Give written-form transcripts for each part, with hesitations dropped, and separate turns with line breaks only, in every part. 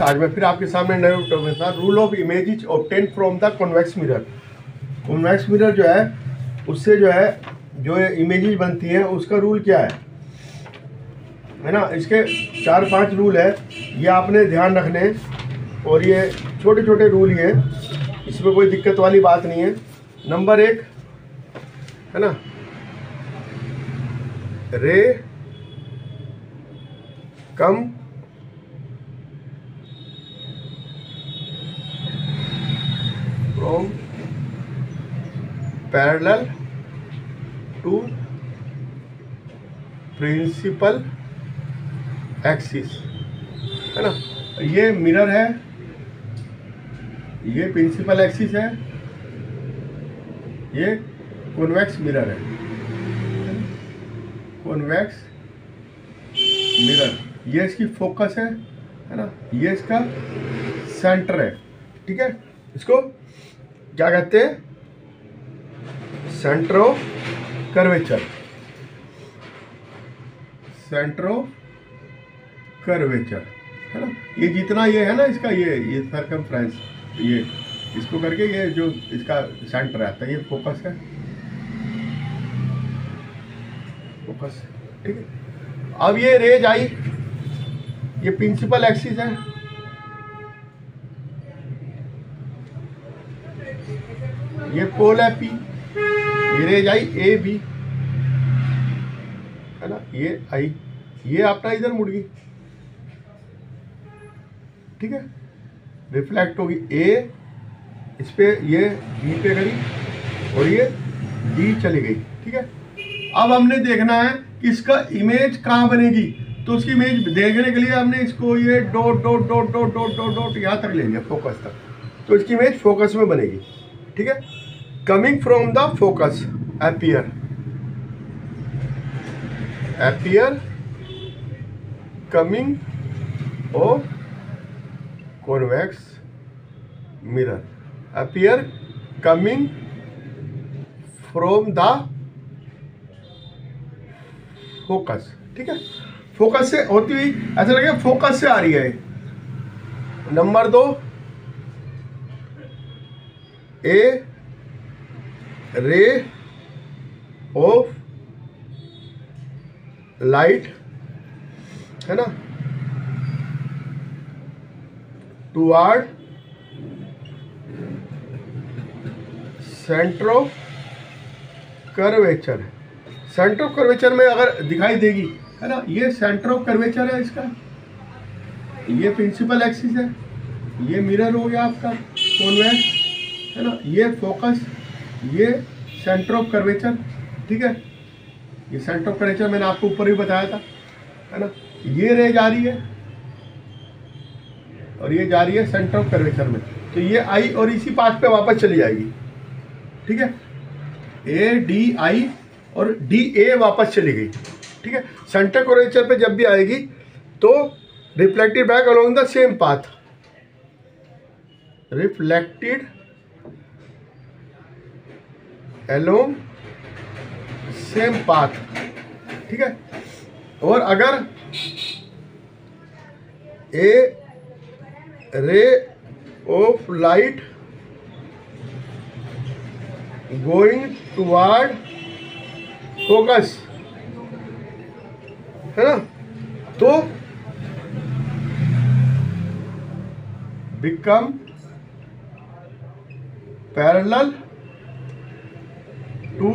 आज मैं फिर आपके सामने नए टॉपिक के साथ rule of image is obtain from the convex mirror. Convex mirror जो है उससे जो है जो इमेजेस बनती हैं उसका रूल क्या है ना। इसके 4-5 रूल है, ये आपने ध्यान रखने हैं और ये छोटे छोटे रूल ही हैं, इसमें कोई दिक्कत वाली बात नहीं है। नंबर 1 है ना, ray come from parallel to principal axis, है ना। ये मिरर है, ये प्रिंसिपल एक्सिस है, ये कॉन्वेक्स मिरर है, कॉन्वेक्स मिरर। ये इसकी फोकस है ना, ये इसका सेंटर है, ठीक है। इसको क्या कहते हैं, centre of curvature, centre of curvature, है ना। ये जितना ये है ना इसका ये सर्कमफ्रेंस, ये इसको करके ये जो इसका सेंटर आता है, ये फोकस है, फोकस, ठीक है। अब ये रेज आई, ये प्रिंसिपल एक्सिस है, ये पोल है P, ये रेज आई ए बी, है ना, ये आई, ये आपका इधर मुड़ गई, ठीक है। रिफ्लेक्ट होगी ए इस पे, ये बी पे गई और ये डी चली गई, ठीक है। अब हमने देखना है कि इसका इमेज कहाँ बनेगी, तो उसकी इमेज देखने के लिए हमने इसको ये dot dot dot dot dot dot dot यहाँ तक लेंगे, फोकस तक, तो इसकी इमेज फोकस में बनेगी, ठीक है। Coming from the focus appear, appear coming of convex mirror, appear coming from the focus, ठीक है। फोकस से होती हुई ऐसा लगेगा फोकस से आ रही है। Number 2, A ray of light, है ना, toward centre of curvature. Centre of curvature में अगर दिखाई देगी, है ना, ये सेंटर ऑफ कर्वेचर है इसका, ये प्रिंसिपल एक्सिस है, ये मिरर हो गया आपका कॉन्वेक्स, है ना, ये फोकस, ये सेंटर ऑफ कर्वेचर, ठीक है। ये सेंटर ऑफ कर्वेचर मैंने आपको ऊपर ही बताया था, है ना। ये रे जा रही है और ये जा रही है सेंटर ऑफ कर्वेचर में, तो ये आई और इसी पाथ पे वापस चली जाएगी, ठीक है। ए डी आई और डी ए वापस चली गई, ठीक है। सेंटर कर्वेचर पे जब भी आएगी तो reflected back along the same path, reflected along same path, ठीक है। और अगर a ray of light going toward focus, है ना, तो become parallel to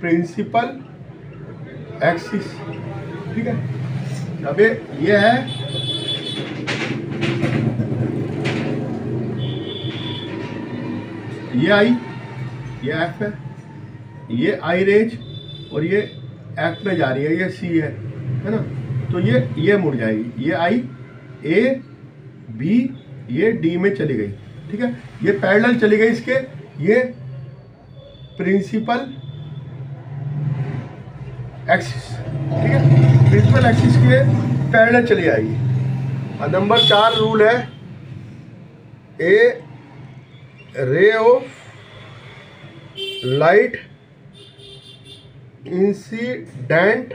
principal axis, ठीक है। अब ये है, ये आई, ये एफ है, ये आई रेज और ये एफ में जा रही है, ये सी है ना, तो ये मुड़ जाएगी, ये आई ए बी, ये डी में चली गई, ठीक है। ये पैरेलल चली गई इसके, ये प्रिंसिपल एक्सिस, ठीक है, प्रिंसिपल एक्सिस के पैरेलल चली आएगी। और नंबर 4 रूल है, a ray of light incident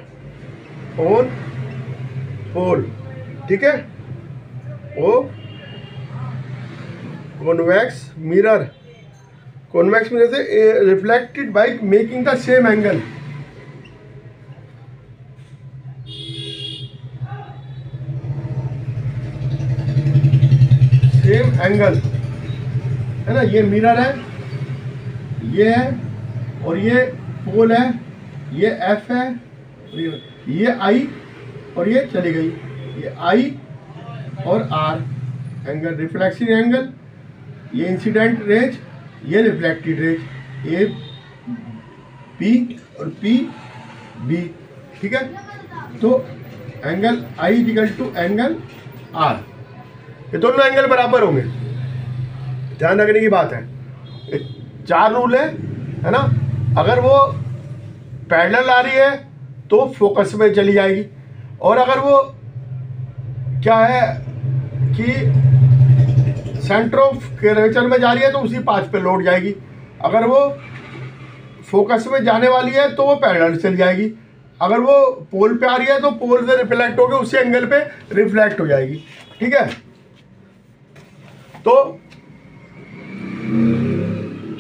on pole, ठीक है। ओ कॉन्वेक्स मिरर से reflected by making the same angle. Same angle है ना, ये मिरर है, ये है, और ये पोल है, ये एफ है, ये आई, और ये चली गई, ये आई और आर एंगल, रिफ्लेक्शन एंगल, ये इंसिडेंट रेज, ये रिफ्लेक्टेड रेज, ए पी और पी बी, ठीक है। तो angle I equal to angle R, ये दोनों एंगल बराबर होंगे, ध्यान रखने की बात है। 4 रूल है ना। अगर वो पैरेलल आ रही है तो फोकस में चली जाएगी, और अगर वो क्या है कि सेंटर ऑफ कर्वेचर में जा रही है तो उसी पाथ पे लौट जाएगी। अगर वो फोकस में जाने वाली है तो वो पैरेलल चली जाएगी। अगर वो पोल पे आ रही है तो पोल से रिफ्लेक्ट होकर उसी एंगल पे रिफ्लेक्ट हो जाएगी, ठीक है। तो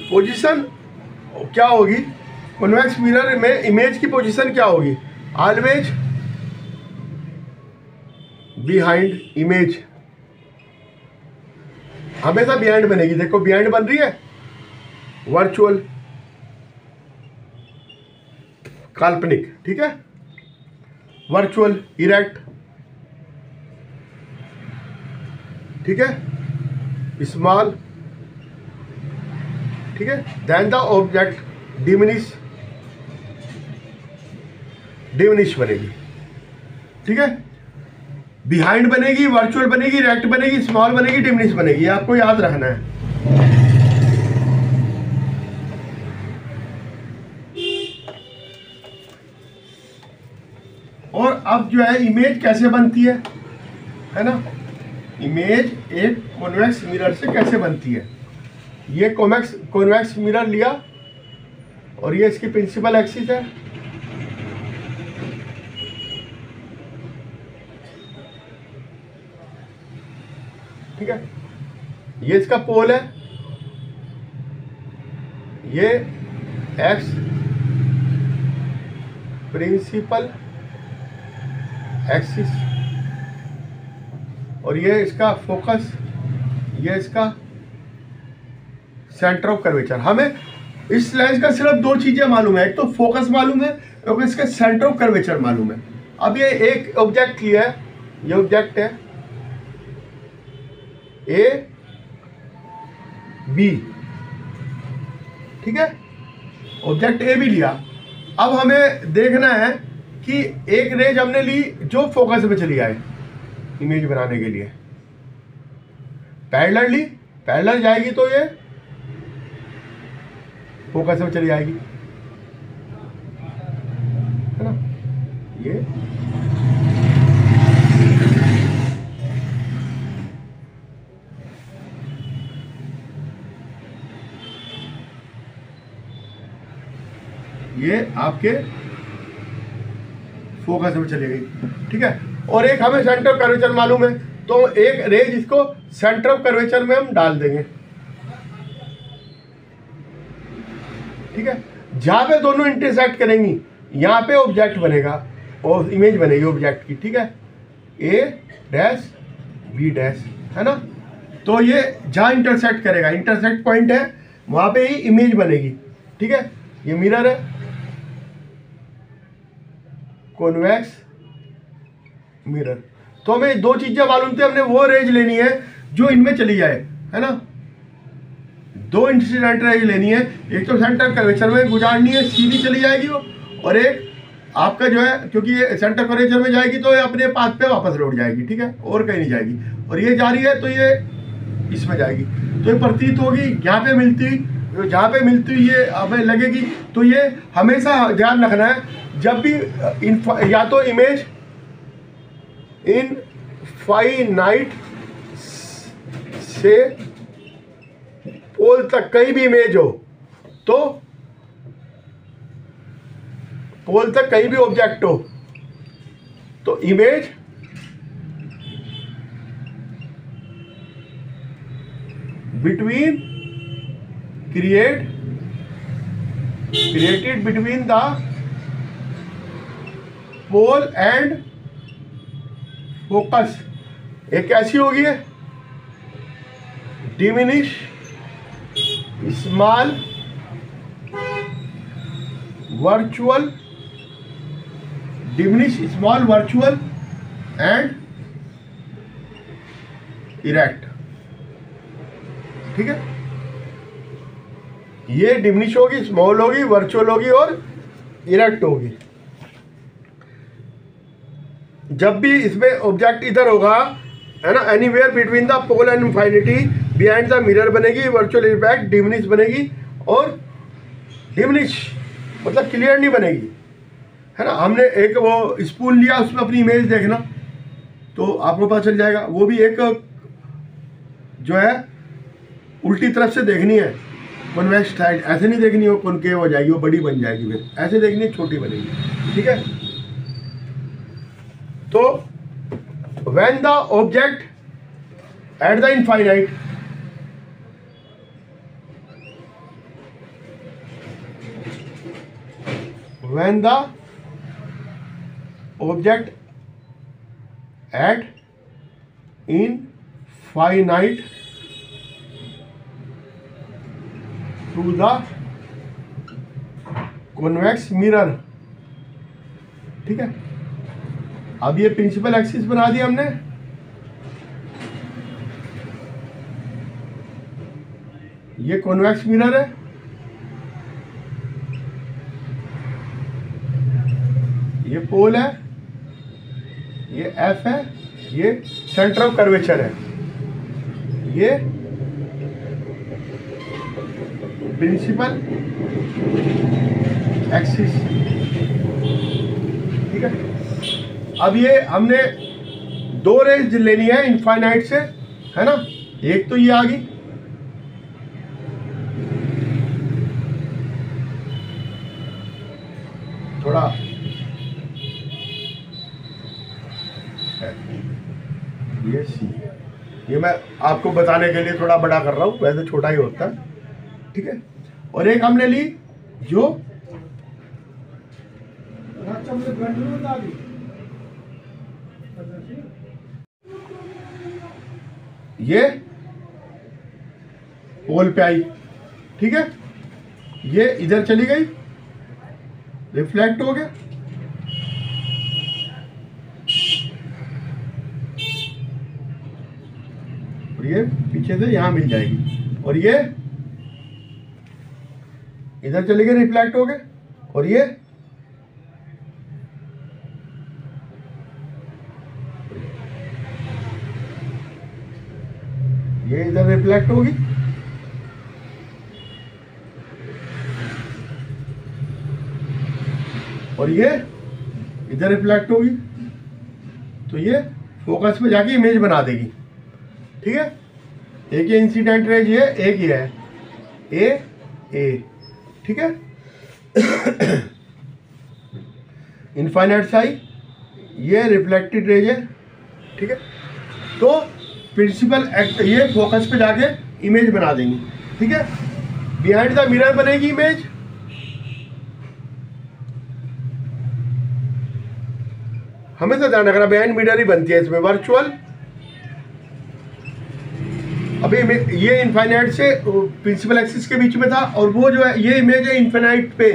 पोजीशन क्या होगी कॉन्वेक्स मिरर में, इमेज की पोजीशन क्या होगी, ऑलवेज बिहाइंड इमेज, हमेशा बिहाइंड बनेगी। देखो बिहाइंड बन रही है, वर्चुअल, काल्पनिक, ठीक है, वर्चुअल, इरेक्ट, ठीक है, स्मॉल, ठीक है, देन द ऑब्जेक्ट डिमिनिश बनेगी, ठीक है। बिहाइंड बनेगी, वर्चुअल बनेगी, इरेक्ट बनेगी, स्मॉल बनेगी, डिमिनिश बनेगी, आपको याद रखना है। और अब जो है इमेज कैसे बनती है ना, इमेज एक कॉन्वेक्स मिरर से कैसे बनती है। ये कॉन्वेक्स मिरर लिया और ये इसकी प्रिंसिपल एक्सिस है, ठीक है, ये इसका पोल है, ये एक्स प्रिंसिपल एक्सिस, और ये इसका फोकस, ये इसका सेंटर ऑफ कर्वेचर। हमें इस लेंस का सिर्फ 2 चीजें मालूम है, एक तो फोकस मालूम है और इसका सेंटर ऑफ कर्वेचर मालूम है। अब ये एक ऑब्जेक्ट लिया है, ये ऑब्जेक्ट है ए बी, ठीक है, ऑब्जेक्ट ए बी लिया। अब हमें देखना है कि एक रेज हमने ली जो फोकस में चली आए इमेज बनाने के लिए, पैरेलल ली, पैरेलल जाएगी तो ये फोकस में चली जाएगी, है ना। ये आपके फोकस में चली गई, ठीक है। और एक हमें सेंटर ऑफ कर्वेचर मालूम है, तो एक रेज इसको सेंटर ऑफ कर्वेचर में हम डाल देंगे, ठीक है। जहां पे दोनों इंटरसेक्ट करेंगी यहाँ पे ऑब्जेक्ट बनेगा और इमेज बनेगी ऑब्जेक्ट की, ठीक है, ए डैश बी डैश, है ना। तो ये जहां इंटरसेक्ट करेगा, इंटरसेक्ट पॉइंट है, वहां पे ही इमेज बनेगी, ठीक है। ये मिरर है, कॉन्वेक्स मिरर। तो हमें 2 चीजें मालूम थी, हमने वो रेज लेनी है जो इनमें चली जाए, है ना। 2 इंसिडेंट रेज लेनी है, एक तो सेंटर कर्वेचर में गुजारनी है, सीधी चली जाएगी वो, और एक आपका जो है, क्योंकि ये सेंटर कर्वेचर में जाएगी तो ये अपने पाथ पे वापस लौट जाएगी, ठीक है, और कहीं नहीं जाएगी। और ये जा रही है तो ये इसमें जाएगी, तो ये प्रतीत होगी यहाँ पे मिलती, जहाँ पे मिलती ये हमें लगेगी। तो ये हमेशा ध्यान रखना है, जब भी या तो इमेज इनफाइनाइट से पोल तक कहीं भी इमेज हो, तो पोल तक कहीं भी ऑब्जेक्ट हो, तो image between created between the pole and focus एक कैसी होगी है? diminish small virtual and erect। ठीक है, ये डिमिनिश होगी, स्मॉल होगी, वर्चुअल होगी और इरेक्ट होगी। जब भी इसमें ऑब्जेक्ट इधर होगा, है ना, anywhere between the pole and infinity behind the mirror बनेगी, वर्चुअल इफेक्ट डिमिनिश बनेगी, और डिमिनिश मतलब क्लियर नहीं बनेगी, है ना। हमने एक वो स्पून लिया, उसमें अपनी इमेज देखना तो आपको पता चल जाएगा। वो भी एक जो है उल्टी तरफ से देखनी है, कॉन्वेक्स साइड, ऐसे नहीं देखनी हो कॉनकेव हो जाएगी, वो बड़ी बन जाएगी, फिर ऐसे देखनी है छोटी बनेगी। ठीक है, तो when the object at the infinite when the object at infinite to the convex mirror। ठीक है, अब ये प्रिंसिपल एक्सिस बना दिया हमने। ये कॉन्वेक्स मिरर है, ये पोल है, ये एफ है, ये सेंटर ऑफ कर्वेचर है, ये प्रिंसिपल एक्सिस। ठीक है, अब ये हमने दो रेंज लेनी है इनफाइनाइट से, है ना। एक तो ये आ गई, थोड़ा ये सी, ये मैं आपको बताने के लिए थोड़ा बड़ा कर रहा हूँ, वैसे छोटा ही होता है। ठीक है, और एक हमने ली जो ये पोल पे आई। ठीक है, ये इधर चली गई, रिफ्लेक्ट हो गया, और ये पीछे से यहां मिल जाएगी, और ये इधर चले गए, रिफ्लेक्ट हो गए, और ये इधर रिफ्लेक्ट होगी, और ये इधर रिफ्लेक्ट होगी, तो ये फोकस पे जाके इमेज बना देगी। ठीक है, एक ये इंसिडेंट रेज है, एक ये है ए। ठीक है, इनफाइनाइट साई, ये रिफ्लेक्टेड रेज है। ठीक है, तो प्रिंसिपल एक्ट ये फोकस पे जाके इमेज बना देंगी। ठीक है, बिहाइंड द मिरर बनेगी इमेज, हमेशा ध्यान रखना बिहाइंड मिरर ही बनती है इसमें, वर्चुअल। अभी ये इनफाइनाइट से प्रिंसिपल एक्सिस के बीच में था, और वो जो है ये इमेज है इनफाइनाइट पे।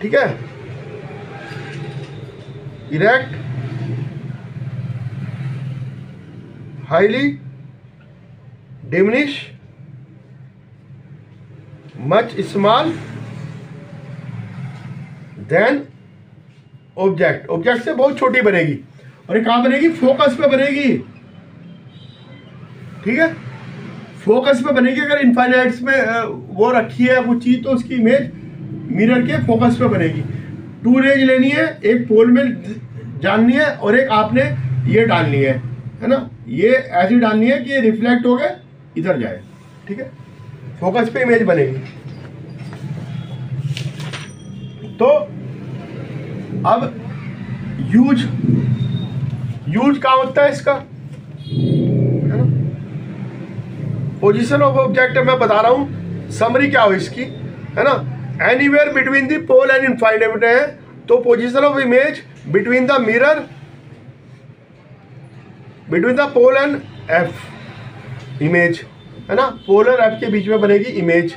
ठीक है, erect, highly diminish, much small than object से बहुत छोटी बनेगी, और ये कहां बनेगी? फोकस पे बनेगी। ठीक है, फोकस पे बनेगी। अगर इनफाइनाइट्स में वो रखी है कुछ चीज, तो उसकी इमेज मिरर के फोकस पे बनेगी। टू रेंज लेनी है, एक पोल में जाननी है, और एक आपने ये डालनी है ना, ये ऐसी डालनी है कि ये रिफ्लेक्ट हो गए इधर जाए। ठीक है, फोकस पे इमेज बनेगी। तो अब यूज क्या होता है इसका, है ना। पोजीशन ऑफ ऑब्जेक्ट मैं बता रहा हूँ, समरी क्या हो इसकी, है ना। Anywhere between the pole and infinite है, तो position of image between the mirror, between the pole and F image, है ना, पोलर एफ के बीच में बनेगी इमेज,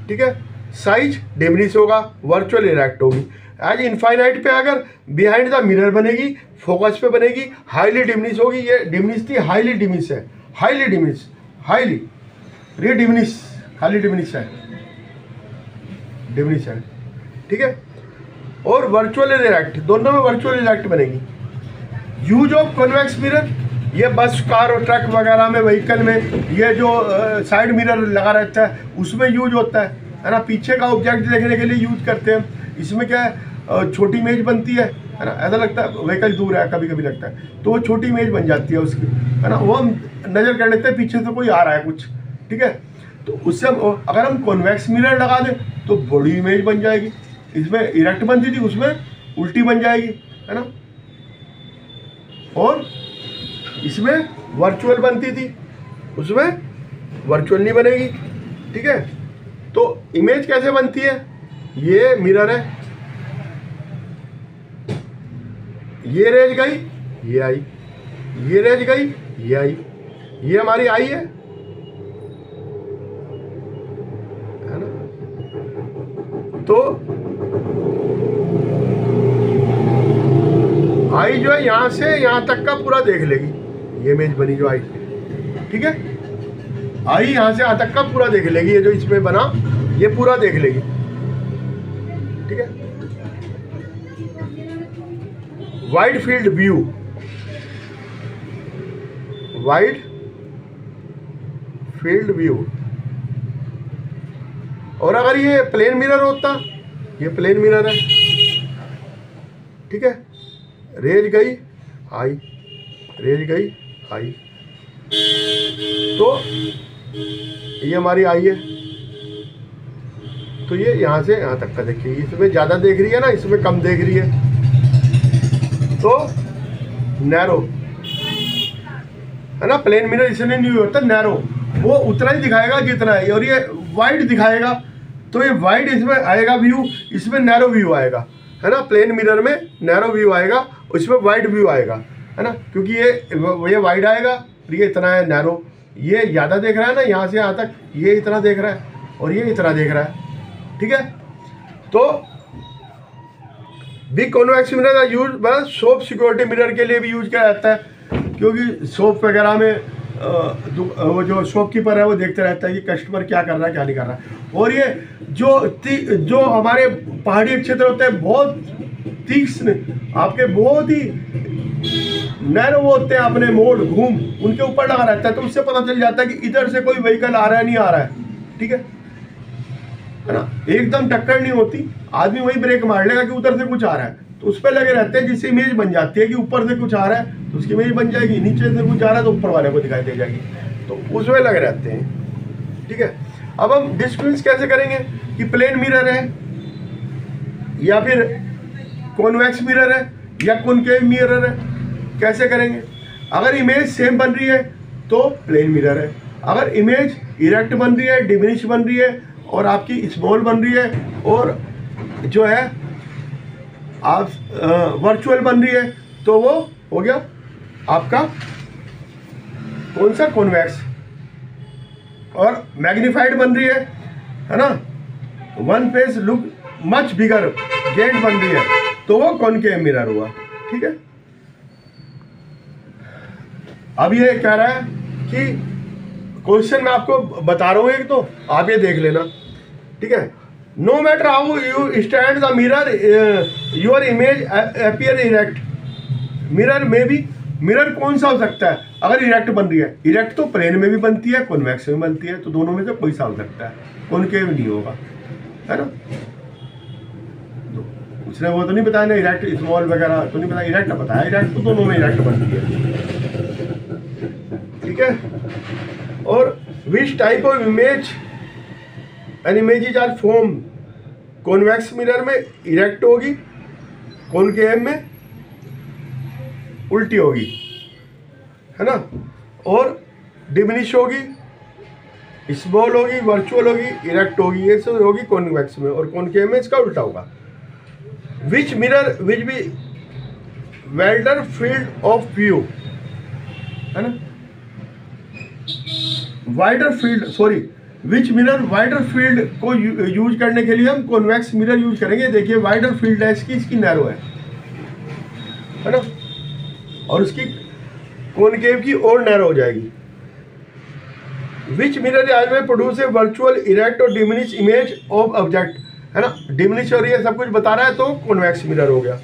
ठीक है। साइज डिमिनिश होगा, वर्चुअल इरेक्ट होगी। एज इनफाइनाइट पे अगर बिहाइंड द मिरर बनेगी, फोकस पे बनेगी, हाईली डिमिनिश होगी। ये डिमिनिश थी, हाईली डिमिनिश है, हाईली डिमिनिश, हाईली ये डिमिनिश, हाईली डिमिनिश है, डिमिनिश है, ठीक है। और वर्चुअल इरेक्ट, दोनों में वर्चुअल इरेक्ट बनेगी। यूज ऑफ कॉन्वेक्स मिरर, ये बस, कार और ट्रक वगैरह में, व्हीकल में ये जो साइड मिरर लगा रहता है उसमें यूज होता है ना, पीछे का ऑब्जेक्ट देखने के लिए यूज करते हैं। इसमें क्या है, छोटी इमेज बनती है ना, ऐसा लगता है व्हीकल दूर है, कभी कभी लगता है, तो वो छोटी इमेज बन जाती है उसकी, है ना, वो हम नज़र कर लेते हैं पीछे से कोई आ रहा है कुछ, ठीक है। तो उससे अगर हम कॉन्वेक्स मिरर लगा दें तो बड़ी इमेज बन जाएगी। इसमें इरेक्ट बनती थी, उसमें उल्टी बन जाएगी, है ना। और इसमें वर्चुअल बनती थी, उसमें वर्चुअल नहीं बनेगी, ठीक है। तो इमेज कैसे बनती है, ये मिरर है, ये रेज गई, ये आई, ये रेज गई, ये आई, ये हमारी आई है ना। तो आई जो है यहां से यहां तक का पूरा देख लेगी, ये इमेज बनी जो आई, ठीक है। आई यहां से यहां तक का पूरा देख लेगी, ये जो इसमें बना ये पूरा देख लेगी, ठीक है। Wide field view, wide field view. और अगर ये प्लेन मिरर होता, ये प्लेन मिरर है, ठीक है, रेज गई आई, रेज गई आई, तो ये हमारी आई है, तो ये यहां से यहां तक का देखिए, इसमें ज्यादा देख रही है ना, इसमें कम देख रही है, तो नैरो, है ना। प्लेन मिरर इसलिए नहीं होता नैरो, वो उतना ही दिखाएगा जितना है, और ये वाइड दिखाएगा, तो ये वाइड इसमें आएगा व्यू, इसमें नैरो व्यू आएगा, है ना। प्लेन मिरर में नैरो व्यू आएगा, उसमें वाइड व्यू आएगा, है ना, क्योंकि ये वाइड आएगा, ये इतना है नैरो, ये ज़्यादा देख रहा है ना, यहाँ से यहाँ तक ये इतना देख रहा है और ये इतना देख रहा है, ठीक है। तो बिग कॉन्वेक्स मिरर का यूज बस शॉप सिक्योरिटी मिरर के लिए भी यूज किया जाता है, क्योंकि शॉप वगैरह में वो जो शॉपकीपर है वो देखते रहता है कि कस्टमर क्या कर रहा है क्या नहीं कर रहा है। और ये जो हमारे पहाड़ी क्षेत्र होते हैं बहुत तीक्ष्ण, आपके बहुत ही नैरो होते हैं, अपने मोड़ घूम उनके ऊपर लगा रहता है, तो उससे पता चल जाता है कि इधर से कोई व्हीकल आ रहा है नहीं आ रहा है, ठीक है ना। एकदम टक्कर नहीं होती, आदमी वही ब्रेक मार लेगा कि उधर से कुछ आ रहा है, तो उस पर लगे रहते हैं, जिससे इमेज बन जाती है कि ऊपर से कुछ आ रहा है तो उसकी इमेज बन जाएगी, नीचे से कुछ आ रहा है तो ऊपर वाले को दिखाई दे जाएगी, तो उसमें लगे रहते हैं, ठीक है। अब हम डिस्टिंग्विश कैसे करेंगे कि प्लेन मिरर है या फिर कॉन्वेक्स मिरर है या कॉनकेव मिरर है, कैसे करेंगे। अगर इमेज सेम बन रही है तो प्लेन मिरर है, अगर इमेज इरेक्ट बन रही है, डिमिनिश बन रही है और आपकी स्मॉल बन रही है और जो है आप वर्चुअल बन रही है, तो वो हो गया आपका कौन सा, कॉन्वेक्स। और मैग्नीफाइड बन रही है ना, one face look much bigger get बन रही है, तो वो कॉनकेव मिरर हुआ, ठीक है। अब ये कह रहा है कि क्वेश्चन मैं आपको बता रहा हूँ एक, तो आप ये देख लेना, ठीक है। No matter how you stand the mirror your image appear erect. Mirror में भी मिरर कौन सा हो सकता है, अगर इरेक्ट बन रही है, इरेक्ट तो प्लेन में भी बनती है, कॉन्वेक्स में बनती है, तो दोनों में से कोई सा हो सकता है, कॉनकेव नहीं होगा, है ना। तो उसने वो तो नहीं बताया ना इरेक्ट स्मॉल वगैरह तो नहीं बताया, इरेक्ट बताया, इरेक्ट तो दोनों में इरेक्ट बनती है, ठीक है। और which type of image an images are form, convex mirror में इरेक्ट होगी, कॉनकेव में उल्टी होगी, है ना, और डिमिनिश होगी, स्मॉल होगी, वर्चुअल होगी, इरेक्ट होगी, ये सब होगी कॉन्वेक्स में, और कॉनकेव में इसका उल्टा होगा। Which mirror which be wider field of view, है ना, wider field, sorry, which mirror wider field को यूज करने के लिए हम कॉन्वेक्स मिरर यूज करेंगे। देखिए वाइडर फील्ड है इसकी नैरो है ना, और उसकी कॉनकेव की और नैरो हो जाएगी। विच मिरर आज में प्रोड्यूस ए वर्चुअल, इरेक्ट और डिमिनिश इमेज ऑफ ऑब्जेक्ट, है ना, डिमिनिश और ये सब कुछ बता रहा है तो कॉन्वेक्स मिरर हो गया।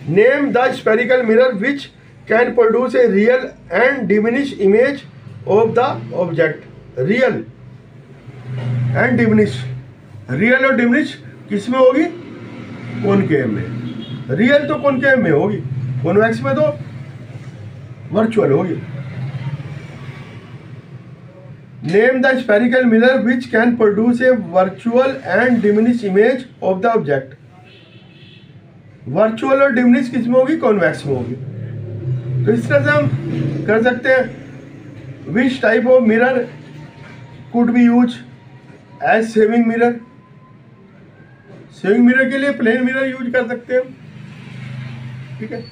Name the spherical mirror which can produce a real and diminish image of the object. Real and diminish, real और डिमिनिश किस में होगी? कॉनकेव में। रियल तो कॉनकेव में होगी, कॉन्वेक्स में तो वर्चुअल होगी। Name the spherical mirror which can produce a virtual and diminish image of the object. Virtual और डिमिनिश किस में होगी? कॉन्वेक्स में होगी। तो इस तरह से हम कर सकते हैं। Which type of mirror could be use as saving mirror. Saving mirror के लिए प्लेन मिरर यूज कर सकते हैं, ठीक है,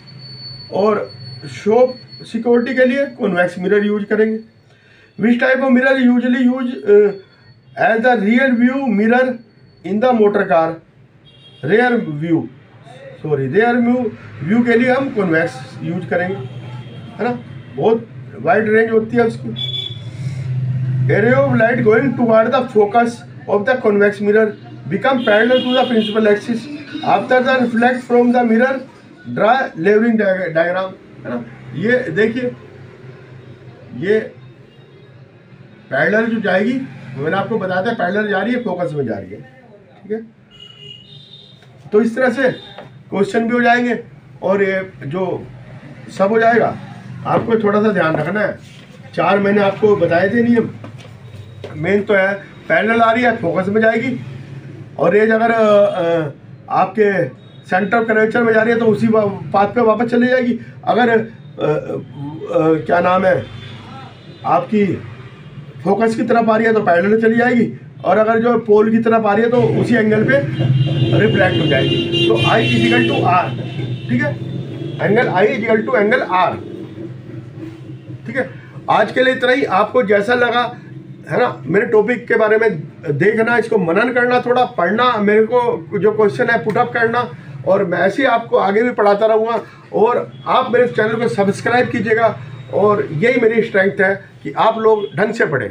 और शॉप सिक्योरिटी के लिए कॉन्वेक्स मिरर यूज करेंगे। Which type of mirror usually use as the real view mirror in the motor car. Rear view, sorry, rear view के लिए हम कॉन्वेक्स यूज करेंगे, है ना, बहुत वाइड रेंज होती है उसकी। A ray of light going toward the focus of the convex mirror become parallel to the principal axis after the reflect from the mirror draw levelling diagram, है ना। ये देखिए, ये पैरेलल जो जाएगी, मैंने आपको बताया था पैरेलल जा रही है, फोकस में जा रही है, ठीक है। तो इस तरह से क्वेश्चन भी हो जाएंगे और ये जो सब हो जाएगा। आपको थोड़ा सा ध्यान रखना है, 4 मैंने आपको बताए थे नियम। मेन तो है पैरेलल आ रही है, फोकस में जाएगी, और रेज अगर आपके सेंटर ऑफ कर्वेचर में जा रही है तो उसी पाथ पे वापस चली जाएगी। अगर क्या नाम है, आपकी फोकस की तरफ आ रही है तो पैरेलल चली जाएगी, और अगर जो पोल की तरफ आ रही है तो उसी एंगल पे रिफ्लेक्ट हो जाएगी। तो I इजिकल टू आर, ठीक है, angle I equal to angle R, ठीक है। आज के लिए इतना ही। आपको जैसा लगा, है ना, मेरे टॉपिक के बारे में देखना, इसको मनन करना, थोड़ा पढ़ना, मेरे को जो क्वेश्चन है पुटअप करना, और मैं ऐसे ही आपको आगे भी पढ़ाता रहूँगा। और आप मेरे चैनल को सब्सक्राइब कीजिएगा, और यही मेरी स्ट्रेंथ है कि आप लोग ढंग से पढ़ें।